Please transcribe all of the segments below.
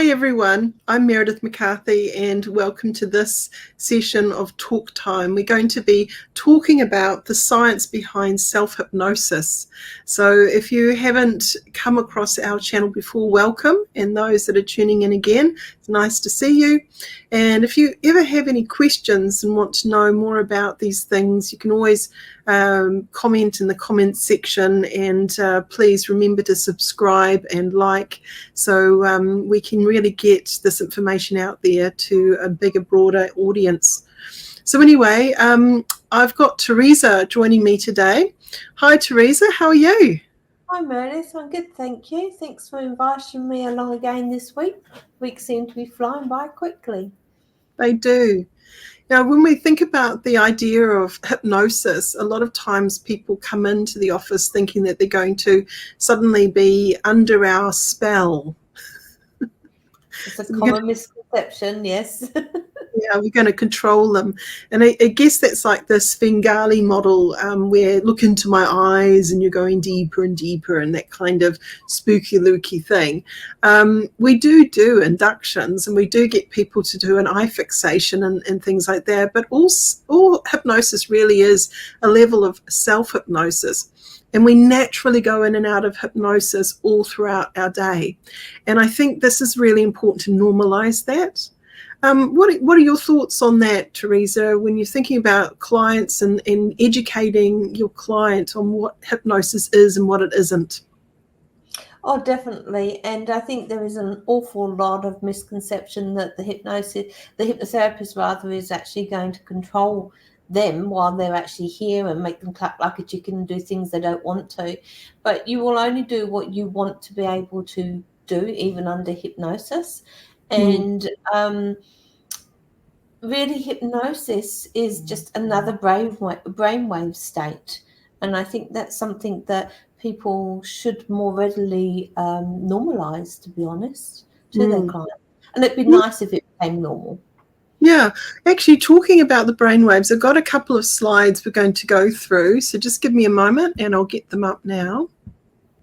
Hi everyone, I'm Meredith McCarthy and welcome to this session of Talk Time. We're going to be talking about the science behind self-hypnosis. So if you haven't come across our channel before, welcome, and those that are tuning in again, it's nice to see you. And if you ever have any questions and want to know more about these things, you can always comment in the comments section, and please remember to subscribe and like, so we can really get this information out there to a bigger, broader audience. So anyway, I've got Teresa joining me today. Hi Teresa, how are you? Hi Meredith, I'm good, thank you. Thanks for inviting me along again this week. Weeks seem to be flying by quickly. They do. Now, when we think about the idea of hypnosis, a lot of times people come into the office thinking that they're going to suddenly be under our spell. It's a common misconception, yes. Yeah, we're going to control them. And I guess that's like the Svengali model, where look into my eyes and you're going deeper and deeper, and that kind of spooky looky thing. We do inductions, and we do get people to do an eye fixation and things like that. But all hypnosis really is a level of self-hypnosis. And we naturally go in and out of hypnosis all throughout our day. And I think this is really important to normalize that. What are your thoughts on that, Teresa, when you're thinking about clients and educating your client on what hypnosis is and what it isn't? Oh, definitely. And I think there is an awful lot of misconception that the hypnotherapist rather, is actually going to control them while they're actually here and make them clap like a chicken and do things they don't want to. But you will only do what you want to be able to do, even under hypnosis. And really, hypnosis is just another brainwave state. And I think that's something that people should more readily normalize, to be honest, to their clients. And it'd be nice if it became normal. Yeah, actually, talking about the brainwaves, I've got a couple of slides we're going to go through. So just give me a moment and I'll get them up now.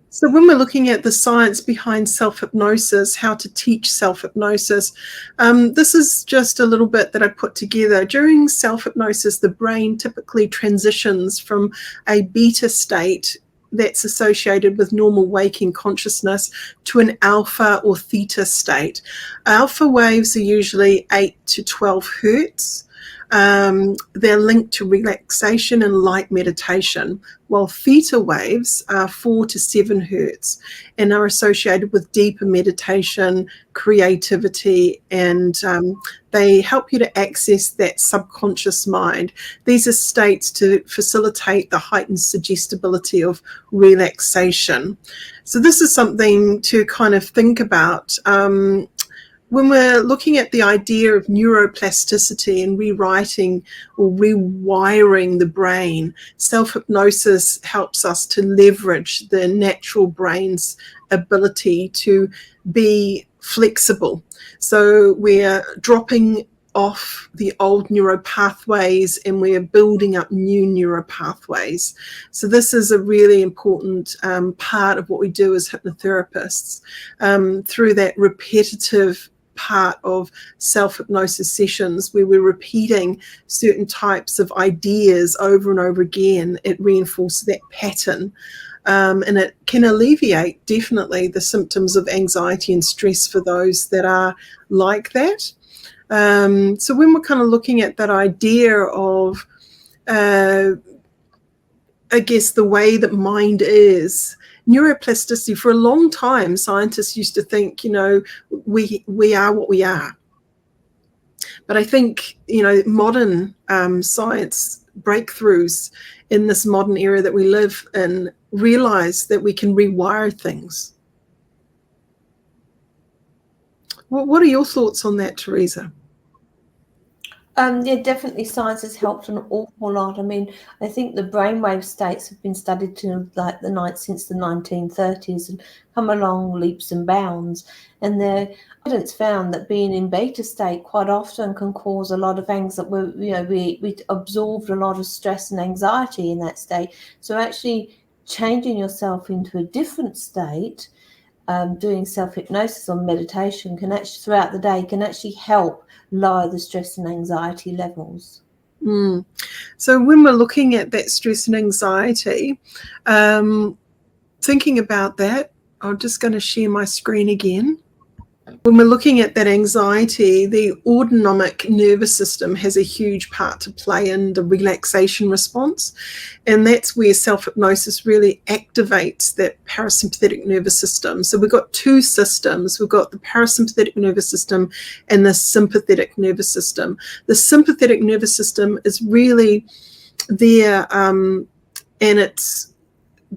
So when we're looking at the science behind self-hypnosis, how to teach self-hypnosis, this is just a little bit that I put together. During self-hypnosis, the brain typically transitions from a beta state that's associated with normal waking consciousness to an alpha or theta state. Alpha waves are usually 8 to 12 hertz. They're linked to relaxation and light meditation, while theta waves are 4 to 7 hertz and are associated with deeper meditation, creativity, and they help you to access that subconscious mind. These are states to facilitate the heightened suggestibility of relaxation. So this is something to kind of think about. When we're looking at the idea of neuroplasticity and rewriting or rewiring the brain, self-hypnosis helps us to leverage the natural brain's ability to be flexible. So we're dropping off the old neuropathways and we're building up new neuropathways. So this is a really important part of what we do as hypnotherapists, through that repetitive part of self-hypnosis sessions where we're repeating certain types of ideas over and over again. It reinforces that pattern, and it can alleviate definitely the symptoms of anxiety and stress for those that are like that. So when we're kind of looking at that idea of I guess the way that mind is, neuroplasticity, for a long time, scientists used to think, we are what we are. But I think, modern science breakthroughs in this modern era that we live in realize that we can rewire things. What are your thoughts on that, Teresa? Yeah, definitely science has helped an awful lot. I mean, I think the brainwave states have been studied since the 1930s and come along leaps and bounds. And the evidence found that being in beta state quite often can cause a lot of anxiety. We absorbed a lot of stress and anxiety in that state. So actually changing yourself into a different state doing self-hypnosis or meditation can actually, throughout the day, can actually help lower the stress and anxiety levels. So when we're looking at that stress and anxiety, thinking about that, I'm just going to share my screen again. When we're looking at that anxiety, the autonomic nervous system has a huge part to play in the relaxation response. And that's where self-hypnosis really activates that parasympathetic nervous system. So we've got two systems. We've got the parasympathetic nervous system and the sympathetic nervous system. The sympathetic nervous system is really there, and it's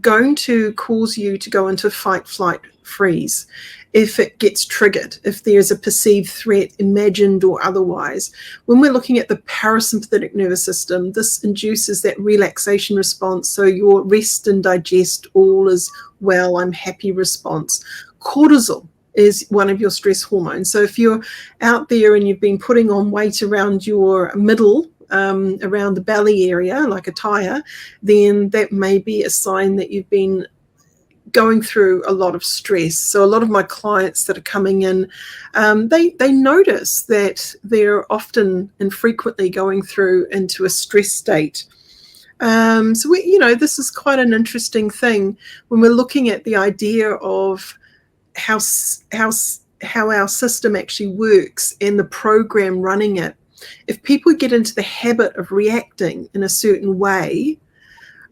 going to cause you to go into fight, flight, freeze if it gets triggered, if there's a perceived threat, imagined or otherwise. When we're looking at the parasympathetic nervous system, this induces that relaxation response, so your rest and digest, all is well, I'm happy response. Cortisol is one of your stress hormones. So if you're out there and you've been putting on weight around your middle, around the belly area, like a tire, then that may be a sign that you've been going through a lot of stress. So a lot of my clients that are coming in, they notice that they're often and frequently going through into a stress state. So this is quite an interesting thing when we're looking at the idea of how our system actually works and the program running it. If people get into the habit of reacting in a certain way,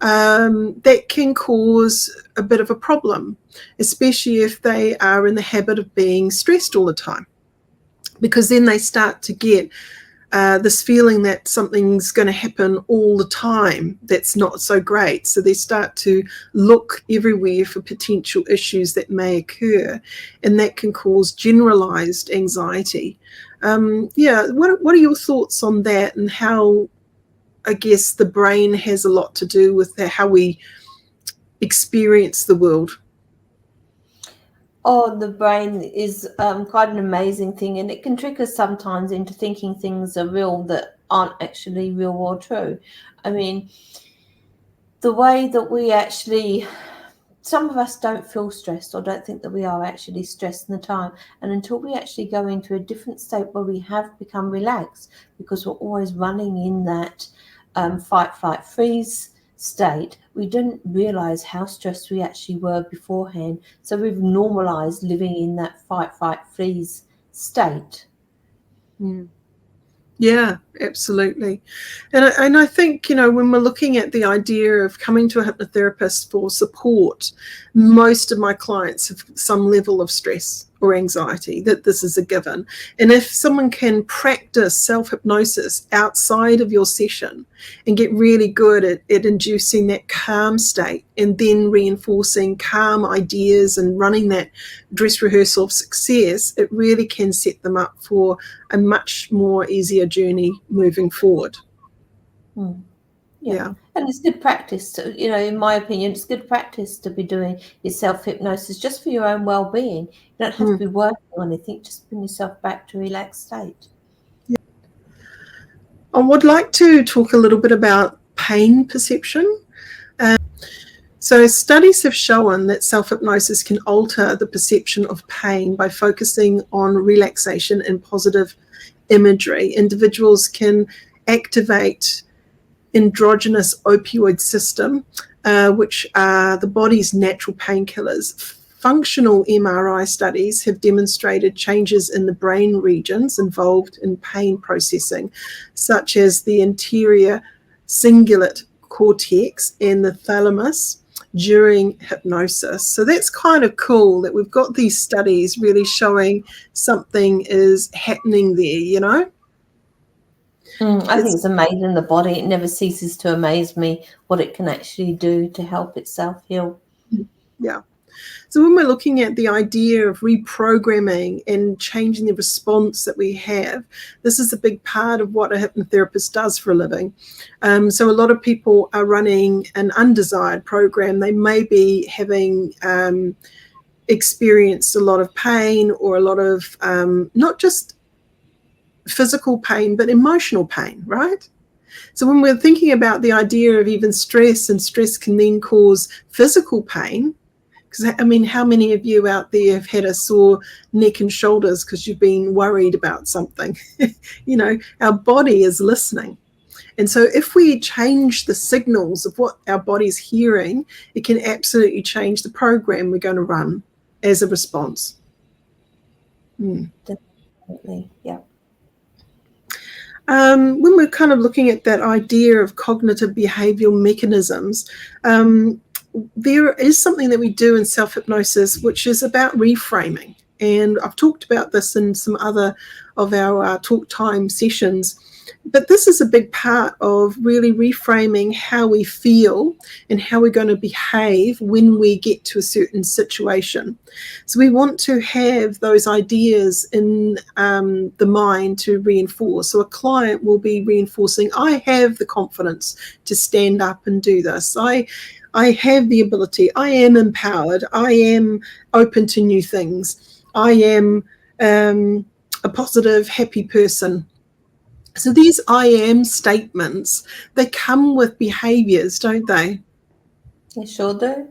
that can cause a bit of a problem, especially if they are in the habit of being stressed all the time, because then they start to get this feeling that something's going to happen all the time that's not so great. So they start to look everywhere for potential issues that may occur, and that can cause generalized anxiety. What are your thoughts on that, and how, I guess, the brain has a lot to do with how we experience the world? Oh, the brain is quite an amazing thing, and it can trick us sometimes into thinking things are real that aren't actually real or true. I mean, the way that we actually, some of us don't feel stressed or don't think that we are actually stressed in the time. And until we actually go into a different state where we have become relaxed, because we're always running in that fight, flight, freeze state, we didn't realize how stressed we actually were beforehand. So we've normalized living in that fight, flight, freeze state. Yeah, absolutely. And I think, when we're looking at the idea of coming to a hypnotherapist for support, most of my clients have some level of stress or anxiety, that this is a given. And if someone can practice self-hypnosis outside of your session and get really good at inducing that calm state and then reinforcing calm ideas and running that dress rehearsal of success, it really can set them up for a much more easier journey moving forward. Yeah. And it's good practice to, in my opinion, it's good practice to be doing your self-hypnosis just for your own well-being. You don't have to be working on anything, just bring yourself back to a relaxed state. Yeah. I would like to talk a little bit about pain perception. So studies have shown that self-hypnosis can alter the perception of pain by focusing on relaxation and positive imagery. Individuals can activate endogenous opioid system, which are the body's natural painkillers. Functional MRI studies have demonstrated changes in the brain regions involved in pain processing, such as the anterior cingulate cortex and the thalamus during hypnosis. So that's kind of cool that we've got these studies really showing something is happening there, I think it's amazing, the body. It never ceases to amaze me what it can actually do to help itself heal. Yeah. So when we're looking at the idea of reprogramming and changing the response that we have, this is a big part of what a hypnotherapist does for a living. So a lot of people are running an undesired program. They may be having experienced a lot of pain or a lot of not just physical pain, but emotional pain, right? So when we're thinking about the idea of even stress, and stress can then cause physical pain, Because, I mean, how many of you out there have had a sore neck and shoulders because you've been worried about something? You know, our body is listening. And so if we change the signals of what our body's hearing, it can absolutely change the program we're going to run as a response. Definitely, yeah. When we're kind of looking at that idea of cognitive behavioral mechanisms, there is something that we do in self-hypnosis, which is about reframing. And I've talked about this in some other of our talk time sessions. But this is a big part of really reframing how we feel and how we're going to behave when we get to a certain situation. So we want to have those ideas in the mind to reinforce. So a client will be reinforcing, I have the confidence to stand up and do this. I have the ability. I am empowered. I am open to new things. I am a positive, happy person. So these I am statements, they come with behaviors, don't they? They sure do.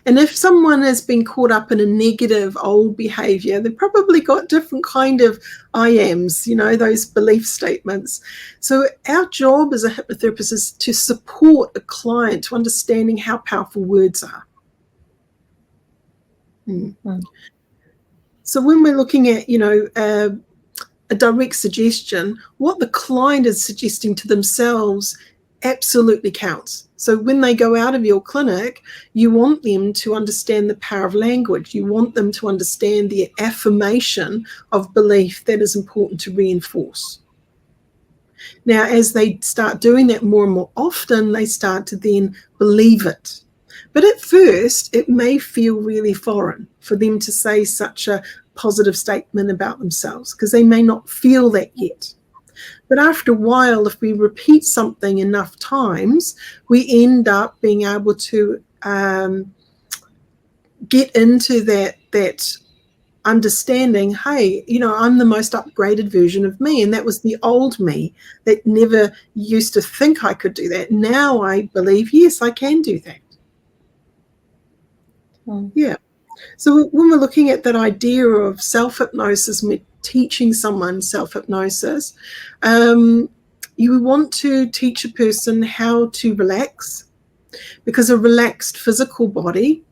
And if someone has been caught up in a negative old behavior, they've probably got different kind of I ams, you know, those belief statements. So our job as a hypnotherapist is to support a client to understanding how powerful words are. So when we're looking at, you know, a direct suggestion, what the client is suggesting to themselves absolutely counts. So when they go out of your clinic, you want them to understand the power of language. You want them to understand the affirmation of belief that is important to reinforce. Now, as they start doing that more and more often, they start to then believe it. But at first, it may feel really foreign for them to say such a positive statement about themselves because they may not feel that yet. But after a while, if we repeat something enough times, we end up being able to get into that understanding, hey, you know, I'm the most upgraded version of me, and that was the old me that never used to think I could do that. Now I believe, yes, I can do that. Yeah. So when we're looking at that idea of self-hypnosis, we're teaching someone self-hypnosis, you want to teach a person how to relax, because a relaxed physical body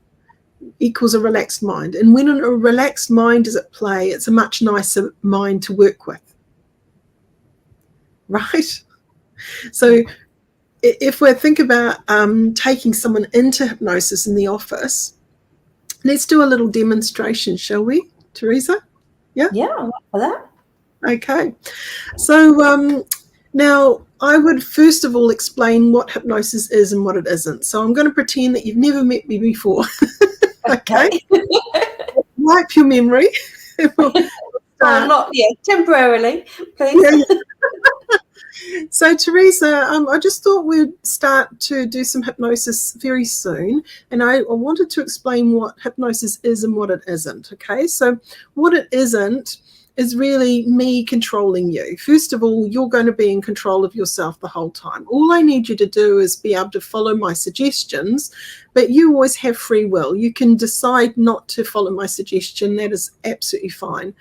equals a relaxed mind. And when a relaxed mind is at play, it's a much nicer mind to work with. Right? So if we think about taking someone into hypnosis in the office, let's do a little demonstration, shall we, Teresa? Yeah? Yeah, I'm up for that. Okay. So now I would first of all explain what hypnosis is and what it isn't. So I'm going to pretend that you've never met me before. Okay. Wipe your memory. Not yet, temporarily, please. Yeah. So, Teresa, I just thought we'd start to do some hypnosis very soon, and I wanted to explain what hypnosis is and what it isn't, okay? So what it isn't is really me controlling you. First of all, you're going to be in control of yourself the whole time. All I need you to do is be able to follow my suggestions, but you always have free will. You can decide not to follow my suggestion. That is absolutely fine.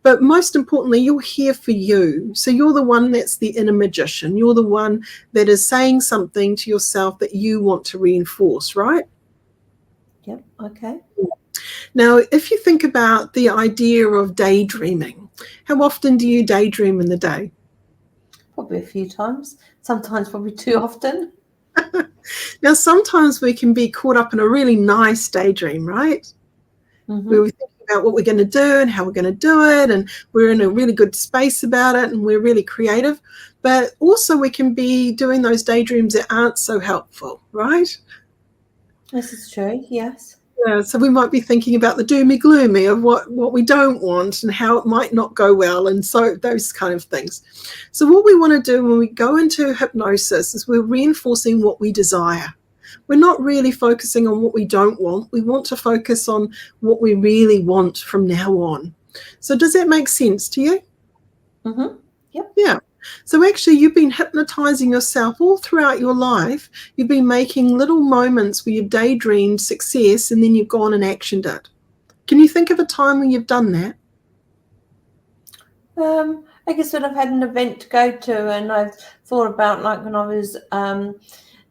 But most importantly, you're here for you. So you're the one that's the inner magician. You're the one that is saying something to yourself that you want to reinforce, right? Yep, okay. Now, if you think about the idea of daydreaming, how often do you daydream in the day? Probably a few times. Sometimes probably too often. Now, sometimes we can be caught up in a really nice daydream, right? Mm-hmm. Where we're thinking about what we're going to do and how we're going to do it, and we're in a really good space about it, and we're really creative. But also we can be doing those daydreams that aren't so helpful, right? This is true, yes. Yeah, so we might be thinking about the doomy gloomy of what we don't want and how it might not go well, and so those kind of things. So what we want to do when we go into hypnosis is we're reinforcing what we desire. We're not really focusing on what we don't want. We want to focus on what we really want from now on. So does that make sense to you? Mm-hmm. Yep. Yeah. So actually you've been hypnotizing yourself all throughout your life. You've been making little moments where you've daydreamed success and then you've gone and actioned it. Can you think of a time when you've done that? I guess when I've had an event to go to and I've thought about, like when I was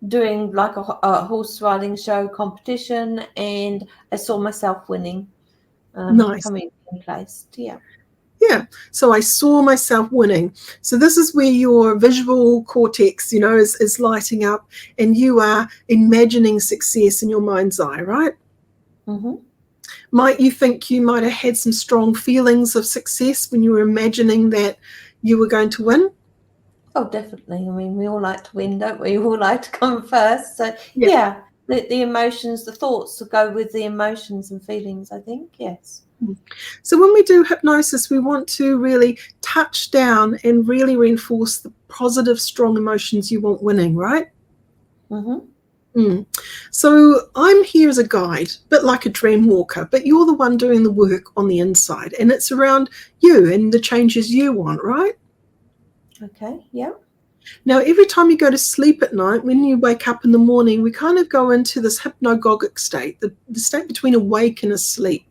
doing like a horse riding show competition and I saw myself winning, Nice. coming in place. Yeah. Yeah. So I saw myself winning. So this is where your visual cortex, is lighting up and you are imagining success in your mind's eye, right? Mm-hmm. Might you think you might have had some strong feelings of success when you were imagining that you were going to win? Oh, definitely. I mean, we all like to win, don't we? We all like to come first. So, yeah, the emotions, the thoughts go with the emotions and feelings, I think. Yes. So when we do hypnosis, we want to really touch down and really reinforce the positive, strong emotions you want winning, right? Mm-hmm. So I'm here as a guide, a bit like a dream walker, but you're the one doing the work on the inside, and it's around you and the changes you want, right? Okay, yeah. Now, every time you go to sleep at night, when you wake up in the morning, we kind of go into this hypnagogic state, the state between awake and asleep.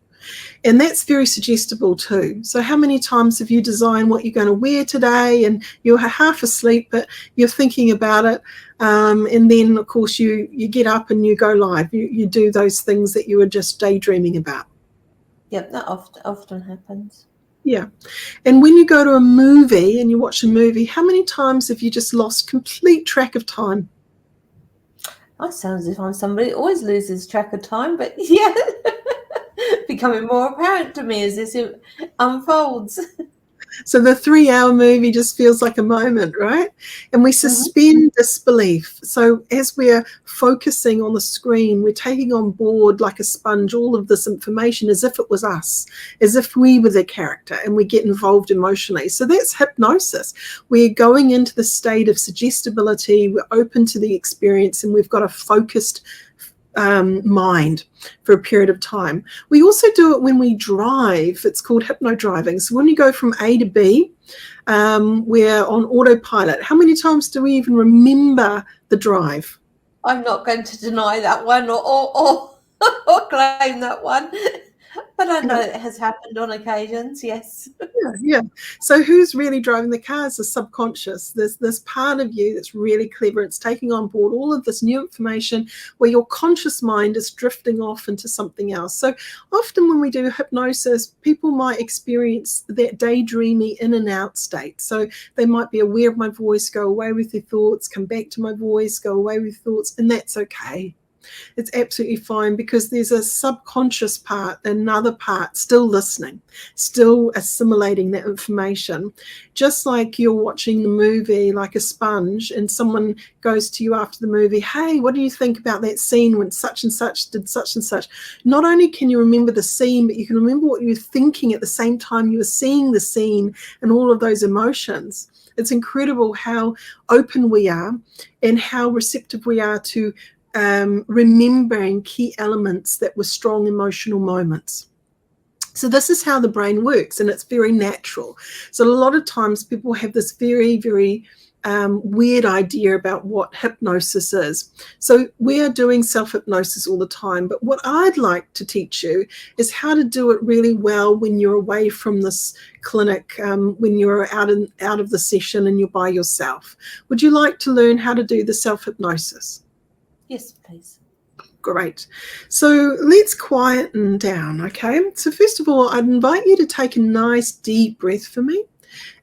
And that's very suggestible too. So how many times have you designed what you're going to wear today and you're half asleep, but you're thinking about it. And then, of course, you get up and you go live. You do those things that you were just daydreaming about. Yep, that often happens. Yeah. And when you go to a movie and you watch a movie, how many times have you just lost complete track of time? I sound as if I'm somebody who always loses track of time, but yeah, becoming more apparent to me as this unfolds. So the 3-hour movie just feels like a moment, right? And we suspend disbelief. So as we're focusing on the screen, we're taking on board like a sponge all of this information as if it was us, as if we were the character, and we get involved emotionally. So that's hypnosis. We're going into the state of suggestibility, we're open to the experience, and we've got a focused mind for a period of time. We also do it when we drive. It's called hypno-driving. So when you go from A to B, we're on autopilot. How many times do we even remember the drive? I'm not going to deny that one or claim that one, but I know it has happened on occasions, yes. Yeah. So who's really driving the car is the subconscious. There's this part of you that's really clever. It's taking on board all of this new information where your conscious mind is drifting off into something else. So often when we do hypnosis, people might experience that daydreamy in and out state. So they might be aware of my voice, go away with their thoughts, come back to my voice, go away with thoughts, and that's okay. It's absolutely fine because there's a subconscious part, another part still listening, still assimilating that information. Just like you're watching the movie like a sponge and someone goes to you after the movie, hey, what do you think about that scene when such and such did such and such? Not only can you remember the scene, but you can remember what you were thinking at the same time you were seeing the scene and all of those emotions. It's incredible how open we are and how receptive we are to remembering key elements that were strong emotional moments. So this is how the brain works, and it's very natural. So a lot of times people have this very, very weird idea about what hypnosis is. So we are doing self-hypnosis all the time, but what I'd like to teach you is how to do it really well when you're away from this clinic, when you're out of the session and you're by yourself. Would you like to learn how to do the self-hypnosis? Yes, please. Great. So let's quieten down, okay? So first of all, I'd invite you to take a nice deep breath for me.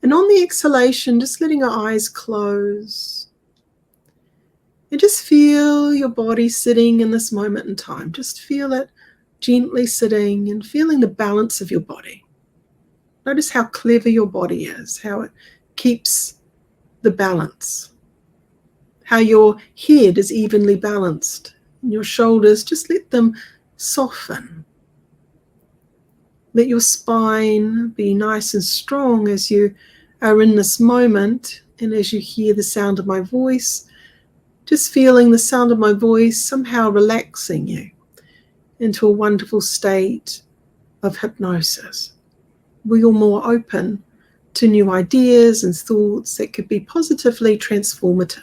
And on the exhalation, just letting our eyes close. And just feel your body sitting in this moment in time. Just feel it gently sitting and feeling the balance of your body. Notice how clever your body is, how it keeps the balance. How your head is evenly balanced. And your shoulders, just let them soften. Let your spine be nice and strong as you are in this moment and as you hear the sound of my voice, just feeling the sound of my voice somehow relaxing you into a wonderful state of hypnosis where you're more open to new ideas and thoughts that could be positively transformative.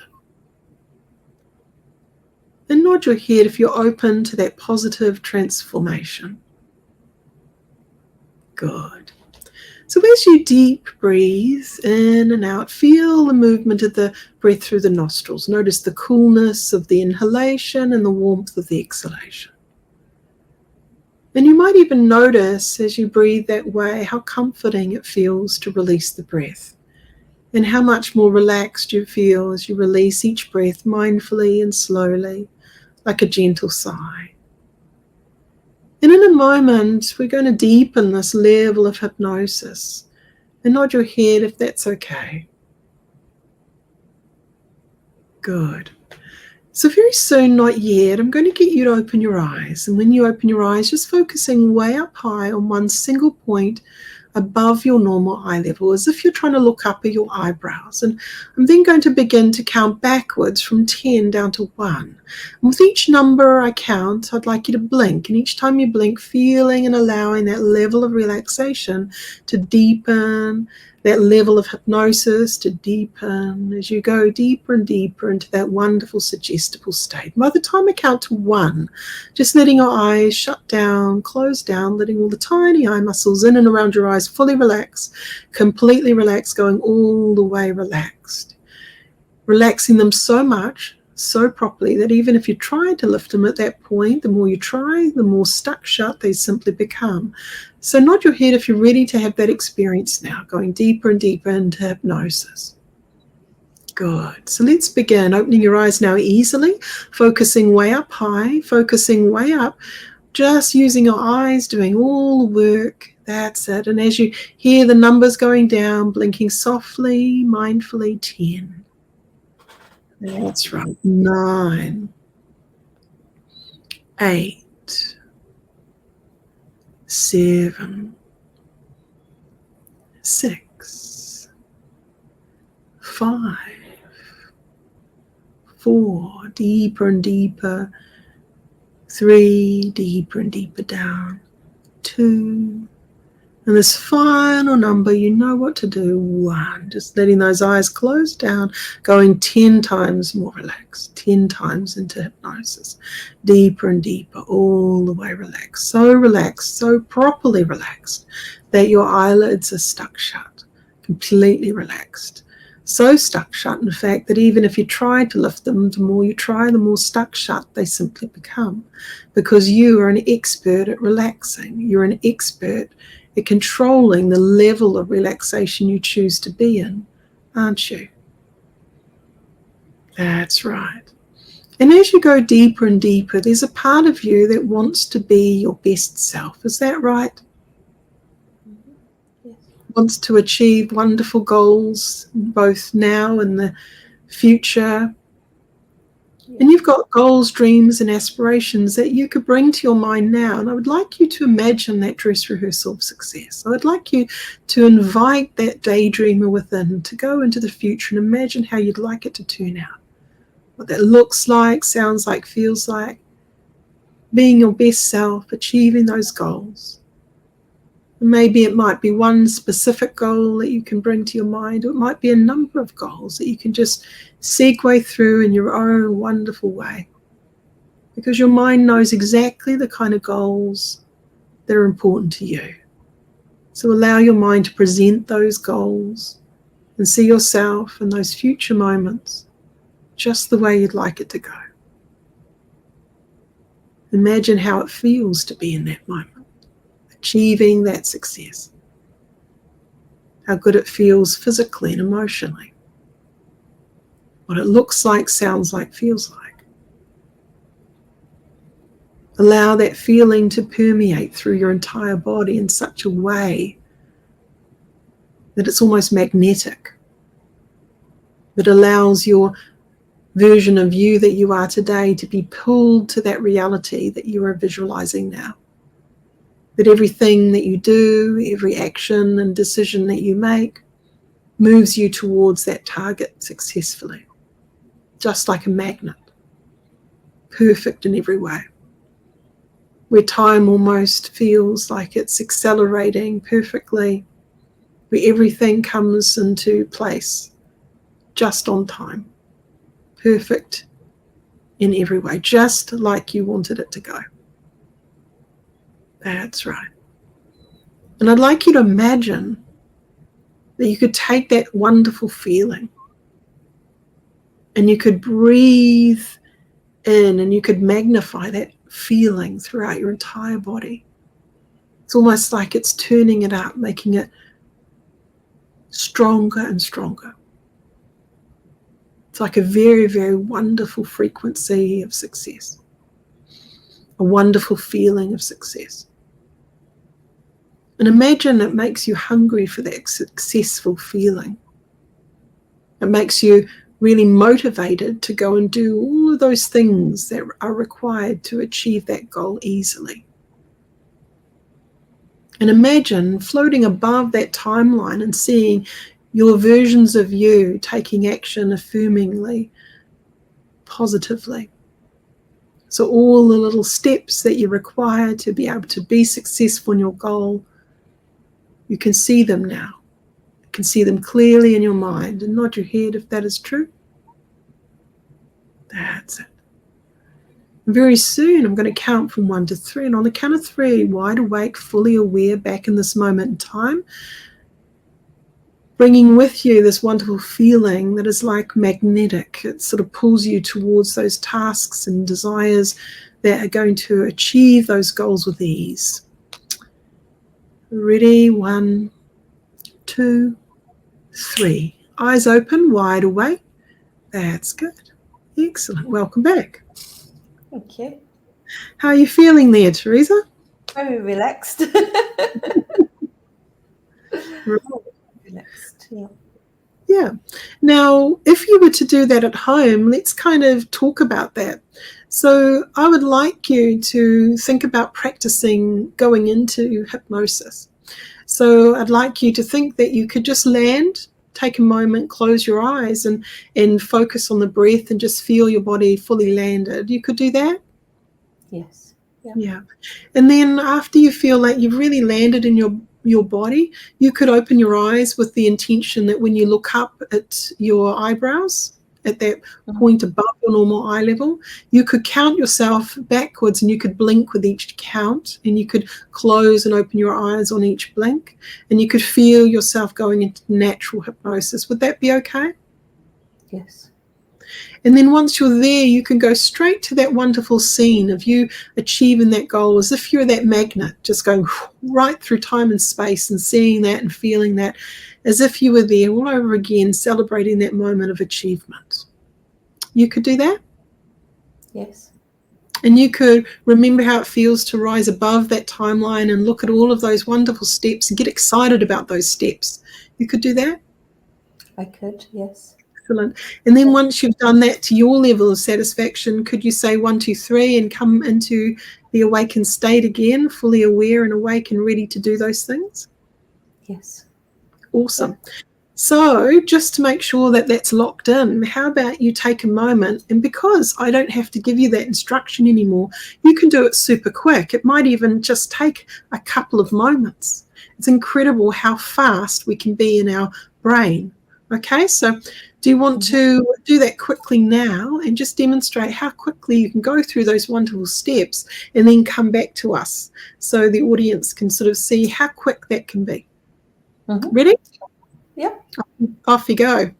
And nod your head if you're open to that positive transformation. Good. So as you deep breathe in and out, feel the movement of the breath through the nostrils. Notice the coolness of the inhalation and the warmth of the exhalation. And you might even notice as you breathe that way how comforting it feels to release the breath, and how much more relaxed you feel as you release each breath mindfully and slowly, like a gentle sigh. And in a moment, we're going to deepen this level of hypnosis. And nod your head if that's okay. Good. So very soon, not yet, I'm going to get you to open your eyes. And when you open your eyes, just focusing way up high on one single point above your normal eye level, as if you're trying to look up at your eyebrows. And I'm then going to begin to count backwards from 10 down to 1. And with each number I count, I'd like you to blink. And each time you blink, feeling and allowing that level of relaxation to deepen, that level of hypnosis to deepen as you go deeper and deeper into that wonderful suggestible state. By the time I count to 1, just letting your eyes shut down, close down, letting all the tiny eye muscles in and around your eyes fully relax, completely relaxed, going all the way relaxed. Relaxing them so much, so properly, that even if you try to lift them at that point, the more you try, the more stuck shut they simply become. So nod your head if you're ready to have that experience now, going deeper and deeper into hypnosis. Good. So let's begin. Opening your eyes now easily, focusing way up high, focusing way up, just using your eyes, doing all the work. That's it. And as you hear the numbers going down, blinking softly, mindfully, 10. That's right. 9, 8, 7, 6, 5, 4, deeper and deeper, 3, deeper and deeper down, 2, and this final number, you know what to do, 1, just letting those eyes close down, going 10 times more relaxed, 10 times into hypnosis, deeper and deeper, all the way relaxed, so properly relaxed that your eyelids are stuck shut, completely relaxed, so stuck shut, in fact, that even if you try to lift them, the more you try, the more stuck shut they simply become, because you are an expert at relaxing, you're an expert at controlling the level of relaxation you choose to be in, aren't you? That's right. And as you go deeper and deeper, there's a part of you that wants to be your best self. Is that right? Yes. Wants to achieve wonderful goals, both now and the future. And you've got goals, dreams, and aspirations that you could bring to your mind now. And I would like you to imagine that dress rehearsal of success. I would like you to invite that daydreamer within to go into the future and imagine how you'd like it to turn out. What that looks like, sounds like, feels like. Being your best self, achieving those goals. Maybe it might be one specific goal that you can bring to your mind, or it might be a number of goals that you can just segue through in your own wonderful way. Because your mind knows exactly the kind of goals that are important to you. So allow your mind to present those goals and see yourself in those future moments just the way you'd like it to go. Imagine how it feels to be in that moment, achieving that success. How good it feels physically and emotionally. What it looks like, sounds like, feels like. Allow that feeling to permeate through your entire body in such a way that it's almost magnetic. That allows your version of you that you are today to be pulled to that reality that you are visualizing now. That everything that you do, every action and decision that you make moves you towards that target successfully, just like a magnet, perfect in every way, where time almost feels like it's accelerating perfectly, where everything comes into place just on time, perfect in every way, just like you wanted it to go. That's right. And I'd like you to imagine that you could take that wonderful feeling and you could breathe in and you could magnify that feeling throughout your entire body. It's almost like it's turning it up, making it stronger and stronger. It's like a very, very wonderful frequency of success, a wonderful feeling of success. And imagine it makes you hungry for that successful feeling. It makes you really motivated to go and do all of those things that are required to achieve that goal easily. And imagine floating above that timeline and seeing your versions of you taking action affirmingly, positively. So all the little steps that you require to be able to be successful in your goal, you can see them now. You can see them clearly in your mind, and nod your head if that is true. That's it. And very soon I'm going to count from 1 to 3, and on the count of 3, wide awake, fully aware, back in this moment in time, bringing with you this wonderful feeling that is like magnetic. It sort of pulls you towards those tasks and desires that are going to achieve those goals with ease. Ready? 1, 2, 3. Eyes open, wide awake. That's good. Excellent. Welcome back. Thank you. How are you feeling there, Teresa? Very relaxed. Relaxed, yeah. Yeah. Now, if you were to do that at home, let's kind of talk about that. So I would like you to think about practicing going into hypnosis. So I'd like you to think that you could just land, take a moment, close your eyes and focus on the breath and just feel your body fully landed. You could do that? Yes. Yeah. And then after you feel like you've really landed in your body, you could open your eyes with the intention that when you look up at your eyebrows, at that point above your normal eye level, you could count yourself backwards and you could blink with each count, and you could close and open your eyes on each blink, and you could feel yourself going into natural hypnosis. Would that be okay? Yes. And then once you're there, you can go straight to that wonderful scene of you achieving that goal, as if you're that magnet, just going right through time and space and seeing that and feeling that, as if you were there all over again, celebrating that moment of achievement. You could do that? Yes. And you could remember how it feels to rise above that timeline and look at all of those wonderful steps and get excited about those steps. You could do that? I could, yes. Excellent. And then once you've done that to your level of satisfaction, could you say 1, 2, 3 and come into the awakened state again, fully aware and awake and ready to do those things? Yes. Awesome. Yeah. So just to make sure that that's locked in, how about you take a moment, and because I don't have to give you that instruction anymore, you can do it super quick. It might even just take a couple of moments. It's incredible how fast we can be in our brain. Okay, so do you want to do that quickly now and just demonstrate how quickly you can go through those wonderful steps and then come back to us so the audience can sort of see how quick that can be? Ready? Yep. Off you go.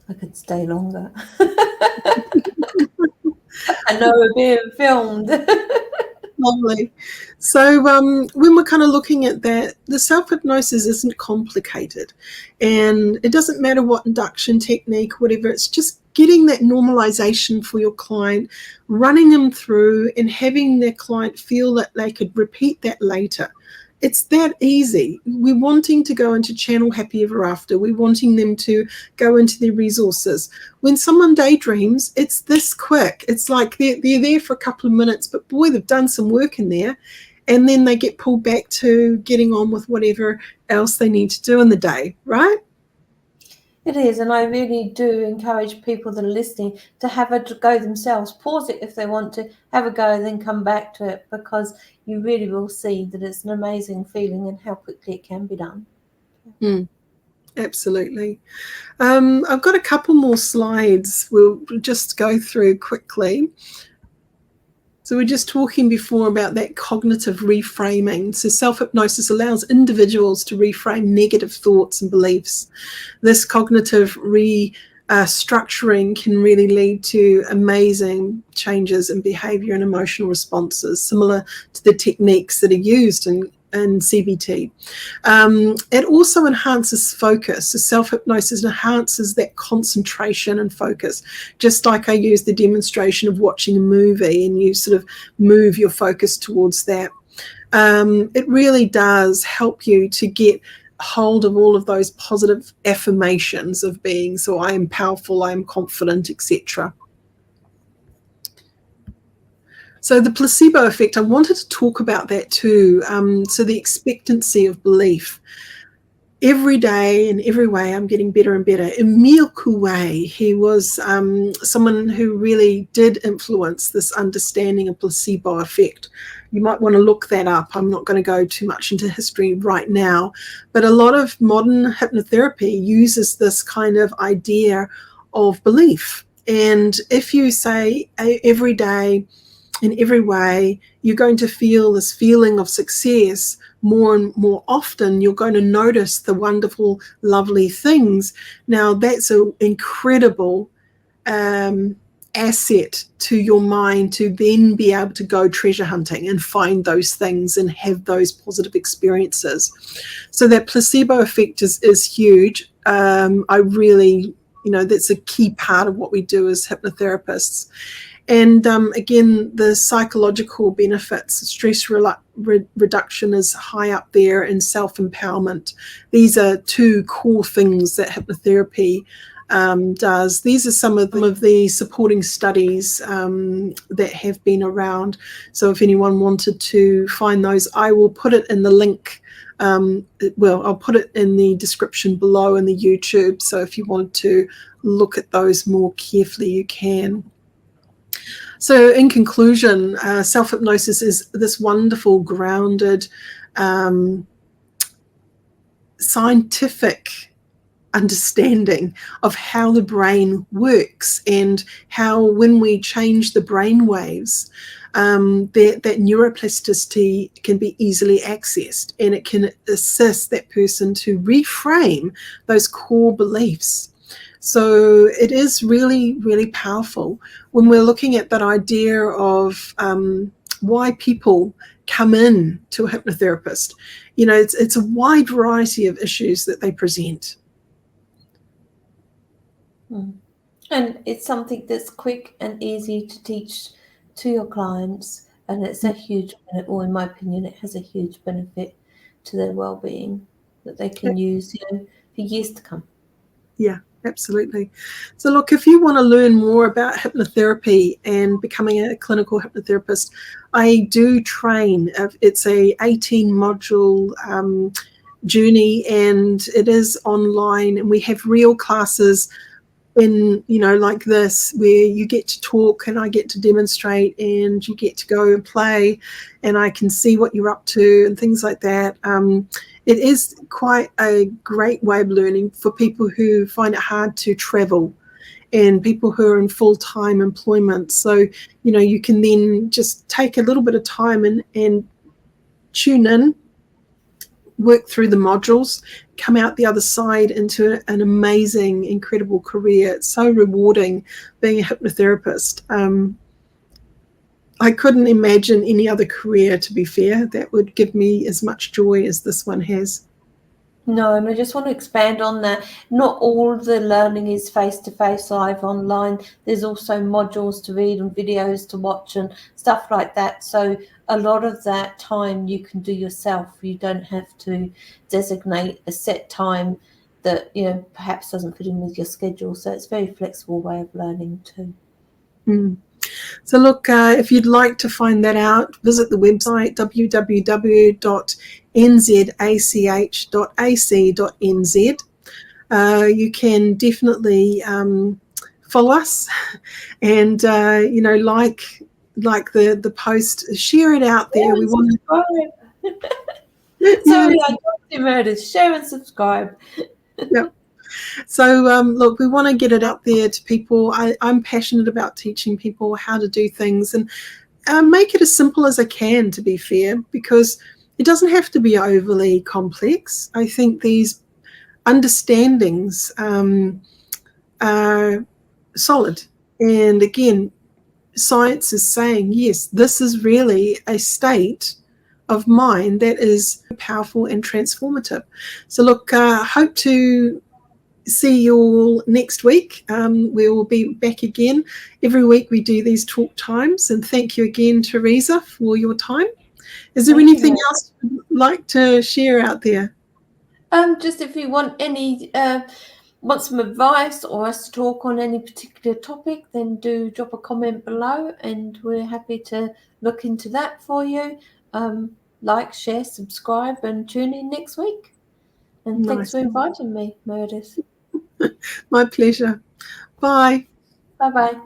I could stay longer. I know we're being filmed. Lovely. So when we're kind of looking at that, the self-hypnosis isn't complicated, and it doesn't matter what induction technique, whatever, it's just getting that normalization for your client, running them through and having their client feel that they could repeat that later. It's that easy. We're wanting to go into channel happy ever after. We're wanting them to go into their resources. When someone daydreams, it's this quick. It's like they're there for a couple of minutes, but boy, they've done some work in there. And then they get pulled back to getting on with whatever else they need to do in the day, right? It is, and I really do encourage people that are listening to have a go themselves. Pause it if they want to, have a go, then come back to it, because you really will see that it's an amazing feeling and how quickly it can be done. Absolutely. I've got a couple more slides we'll just go through quickly. So we're just talking before about that cognitive reframing. So self-hypnosis allows individuals to reframe negative thoughts and beliefs. This cognitive restructuring can really lead to amazing changes in behavior and emotional responses, similar to the techniques that are used in CBT. It also enhances focus. So self-hypnosis enhances that concentration and focus. Just like I used the demonstration of watching a movie and you sort of move your focus towards that. It really does help you to get hold of all of those positive affirmations of being, so I am powerful, I am confident, etc. So the placebo effect, I wanted to talk about that too. So the expectancy of belief. Every day in every way, I'm getting better and better. Emile Coué, he was someone who really did influence this understanding of placebo effect. You might want to look that up. I'm not going to go too much into history right now, but a lot of modern hypnotherapy uses this kind of idea of belief. And if you say every day, in every way, you're going to feel this feeling of success more and more often. You're going to notice the wonderful, lovely things. Now, that's an incredible asset to your mind to then be able to go treasure hunting and find those things and have those positive experiences. So that placebo effect is huge. I really, that's a key part of what we do as hypnotherapists. And again, the psychological benefits, stress reduction is high up there, and self-empowerment. These are two core things that hypnotherapy does. These are some of the supporting studies that have been around. So if anyone wanted to find those, I will put it in the link. I'll put it in the description below in the YouTube. So if you want to look at those more carefully, you can. So in conclusion, self-hypnosis is this wonderful, grounded, scientific understanding of how the brain works and how when we change the brain waves, that neuroplasticity can be easily accessed, and it can assist that person to reframe those core beliefs. So it is really, really powerful when we're looking at that idea of why people come in to a hypnotherapist. It's a wide variety of issues that they present. And it's something that's quick and easy to teach to your clients, and it's a huge benefit, or in my opinion, it has a huge benefit to their well-being that they can use for years to come. Yeah, absolutely. So look, if you want to learn more about hypnotherapy and becoming a clinical hypnotherapist, I do train. It's a 18-module journey, and it is online, and we have real classes in, like this, where you get to talk and I get to demonstrate and you get to go and play and I can see what you're up to and things like that. It is quite a great way of learning for people who find it hard to travel and people who are in full-time employment. So, you can then just take a little bit of time and tune in, work through the modules, come out the other side into an amazing, incredible career. It's so rewarding being a hypnotherapist. I couldn't imagine any other career, to be fair, that would give me as much joy as this one has. No, and I just want to expand on that. Not all the learning is face-to-face live online. There's also modules to read and videos to watch and stuff like that. So a lot of that time you can do yourself. You don't have to designate a set time that, you know, perhaps doesn't fit in with your schedule. So it's a very flexible way of learning too. Mm. So look, if you'd like to find that out, visit the website www.nzach.ac.nz. You can definitely follow us, and you know, like the post, share it out there. Yeah, we want to. yeah. Sorry, I got you, Meredith. Share and subscribe. Yep. So look, we want to get it out there to people. I'm passionate about teaching people how to do things, and make it as simple as I can, to be fair, because it doesn't have to be overly complex. I think these understandings are solid. And again, science is saying, yes, this is really a state of mind that is powerful and transformative. So look, hope to see you all next week. We will be back again. Every week we do these talk times. And thank you again, Teresa, for your time. Is there anything else you'd like to share out there? Just if you want any want some advice or us to talk on any particular topic, then do drop a comment below and we're happy to look into that for you. Like, share, subscribe and tune in next week. And thanks for inviting me, Meredith. My pleasure. Bye. Bye-bye.